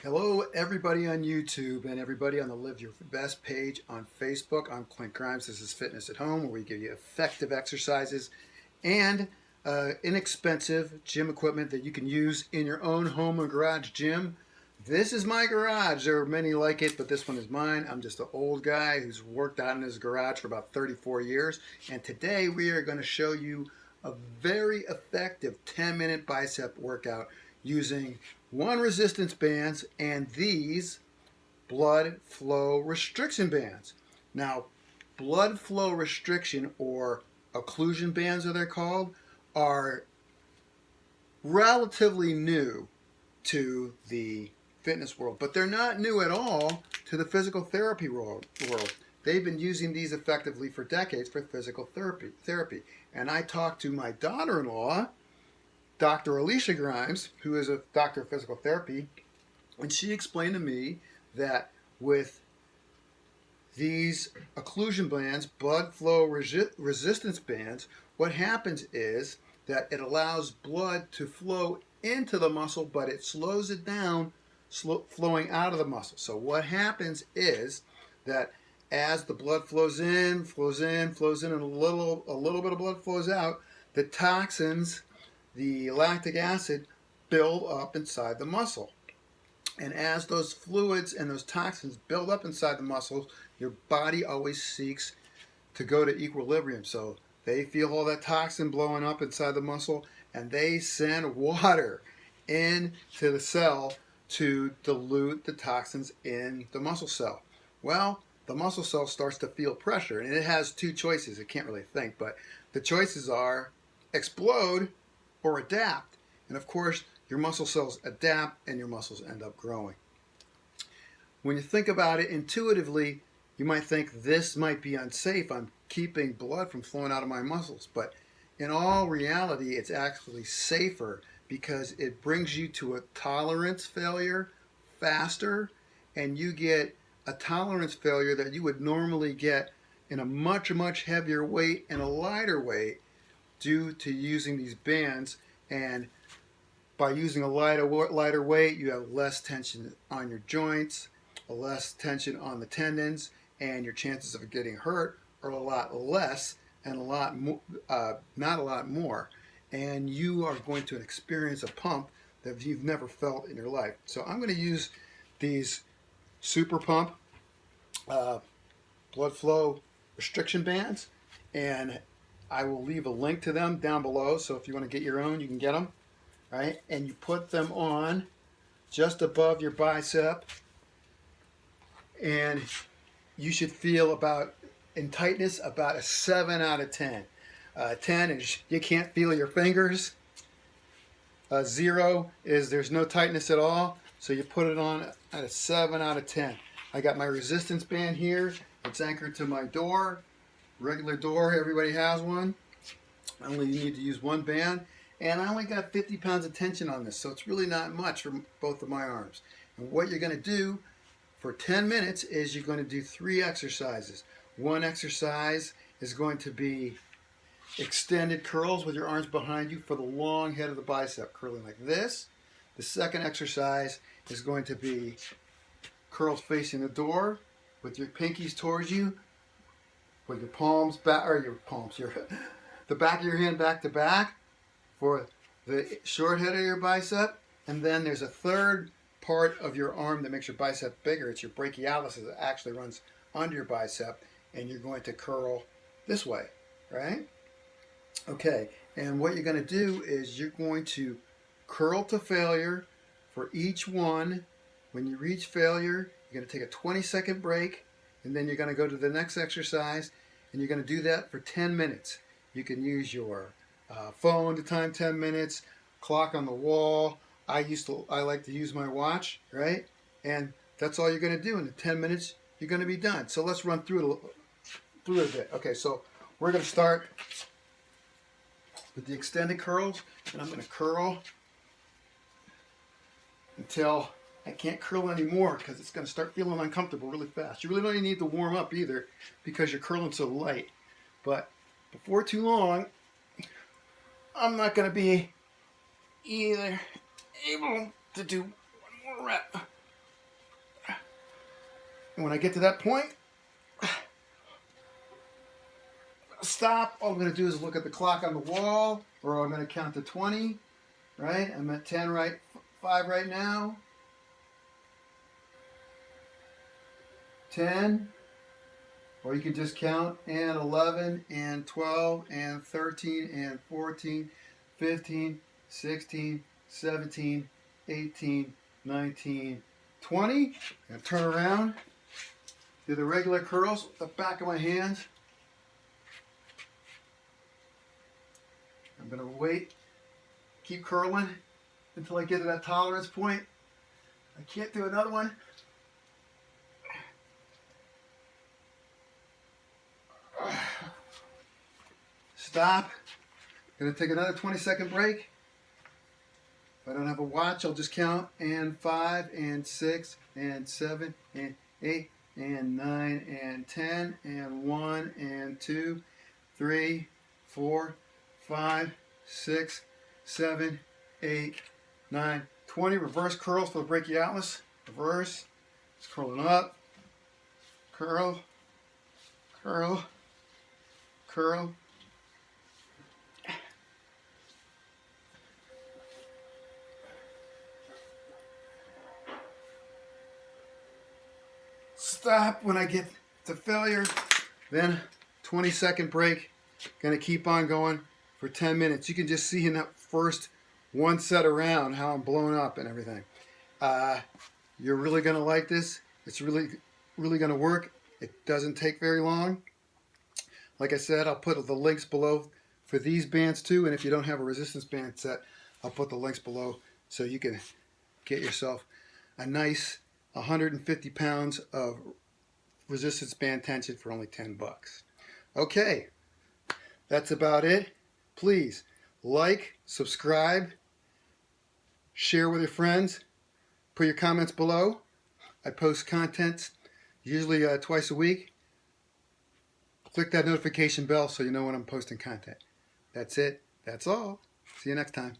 Hello, everybody on YouTube and everybody on the Live Your Best page on Facebook. I'm Clint Grimes. This is Fitness at Home, where we give you effective exercises and inexpensive gym equipment that you can use in your own home or garage gym. This is my garage. There are many like it, but this one is mine. I'm just an old guy who's worked out in his garage for about 34 years. And today we are going to show you a very effective 10-minute bicep workout using one resistance bands and these blood flow restriction bands. Now, blood flow restriction or occlusion bands, as they're called, are relatively new to the fitness world, but they're not new at all to the physical therapy world. They've been using these effectively for decades for physical therapy. And I talked to my daughter-in-law, Dr. Alicia Grimes, who is a doctor of physical therapy, and she explained to me that with these occlusion bands, blood flow resistance bands, what happens is that it allows blood to flow into the muscle, but it slows it down, flowing out of the muscle. So what happens is that as the blood flows in, and a little bit of blood flows out, the toxins, the lactic acid, build up inside the muscle. And as those fluids and those toxins build up inside the muscles, your body always seeks to go to equilibrium. So they feel all that toxin blowing up inside the muscle, and they send water into the cell to dilute the toxins in the muscle cell. Well, the muscle cell starts to feel pressure, and it has two choices. It can't really think, but the choices are explode or adapt. And of course, your muscle cells adapt and your muscles end up growing. When you think about it intuitively, you might think this might be unsafe. I'm keeping blood from flowing out of my muscles. But in all reality, it's actually safer because it brings you to a tolerance failure faster, and you get a tolerance failure that you would normally get in a much, much heavier weight and a lighter weight due to using these bands. And by using a lighter weight, you have less tension on your joints, less tension on the tendons, and your chances of getting hurt are a lot less and not a lot more. And you are going to experience a pump that you've never felt in your life. So I'm going to use these Super Pump blood flow restriction bands, and I will leave a link to them down below. So if you want to get your own, you can get them. Right? And you put them on just above your bicep, and you should feel about, in tightness, about a 7 out of 10. 10 is you can't feel your fingers. 0 is there's no tightness at all. So you put it on at a 7 out of 10. I got my resistance band here. It's anchored to my door. Regular door, everybody has one. Only you need to use one band. And I only got 50 pounds of tension on this, so it's really not much for both of my arms. And what you're going to do for 10 minutes is you're going to do 3 exercises. One exercise is going to be extended curls with your arms behind you for the long head of the bicep, curling like this. The second exercise is going to be curls facing the door with your pinkies towards you, with your palms back, or the back of your hand back to back, for the short head of your bicep. And then there's a third part of your arm that makes your bicep bigger. It's your brachialis that actually runs under your bicep, and you're going to curl this way, right? Okay, and what you're going to do is you're going to curl to failure for each one. When you reach failure, you're going to take a 20-second break, and then you're going to go to the next exercise, and you're going to do that for 10 minutes. You can use your phone to time 10 minutes, clock on the wall. I like to use my watch, right? And that's all you're going to do. In the 10 minutes, you're going to be done. So let's run through it a bit. Okay, so we're going to start with the extended curls, and I'm going to curl until I can't curl anymore because it's going to start feeling uncomfortable really fast. You really don't even need to warm up either because you're curling so light. But before too long, I'm not going to be either able to do one more rep And when I get to that point, stop. All I'm going to do is look at the clock on the wall, or I'm going to count to 20, right? I'm at 10 right, 5 right now. 10, or you can just count, and 11, and 12, and 13, and 14, 15, 16, 17, 18, 19, 20. And turn around, do the regular curls with the back of my hands. I'm going to wait, keep curling until I get to that tolerance point. I can't do another one. Stop. Going to take another 20-second break. If I don't have a watch, I'll just count. And 5, and 6, and 7, and 8, and 9, and 10, and 1, and 2, 3, 4, 5, 6, 7, 8, 9, 20. Reverse curls for the brachialis. Reverse. It's curling up. Curl. Curl. Curl. Stop when I get to failure. Then 20-second break. Gonna keep on going for 10 minutes. You can just see in that first one set around how I'm blown up and everything. You're really gonna like this. It's really gonna work. It doesn't take very long. Like I said, I'll put the links below for these bands too, and if you don't have a resistance band set, I'll put the links below so you can get yourself a nice 150 pounds of resistance band tension for only 10 bucks. Okay, that's about it. Please like, subscribe, share with your friends, put your comments below. I post content usually twice a week. Click that notification bell so you know when I'm posting content. That's it. That's all. See you next time.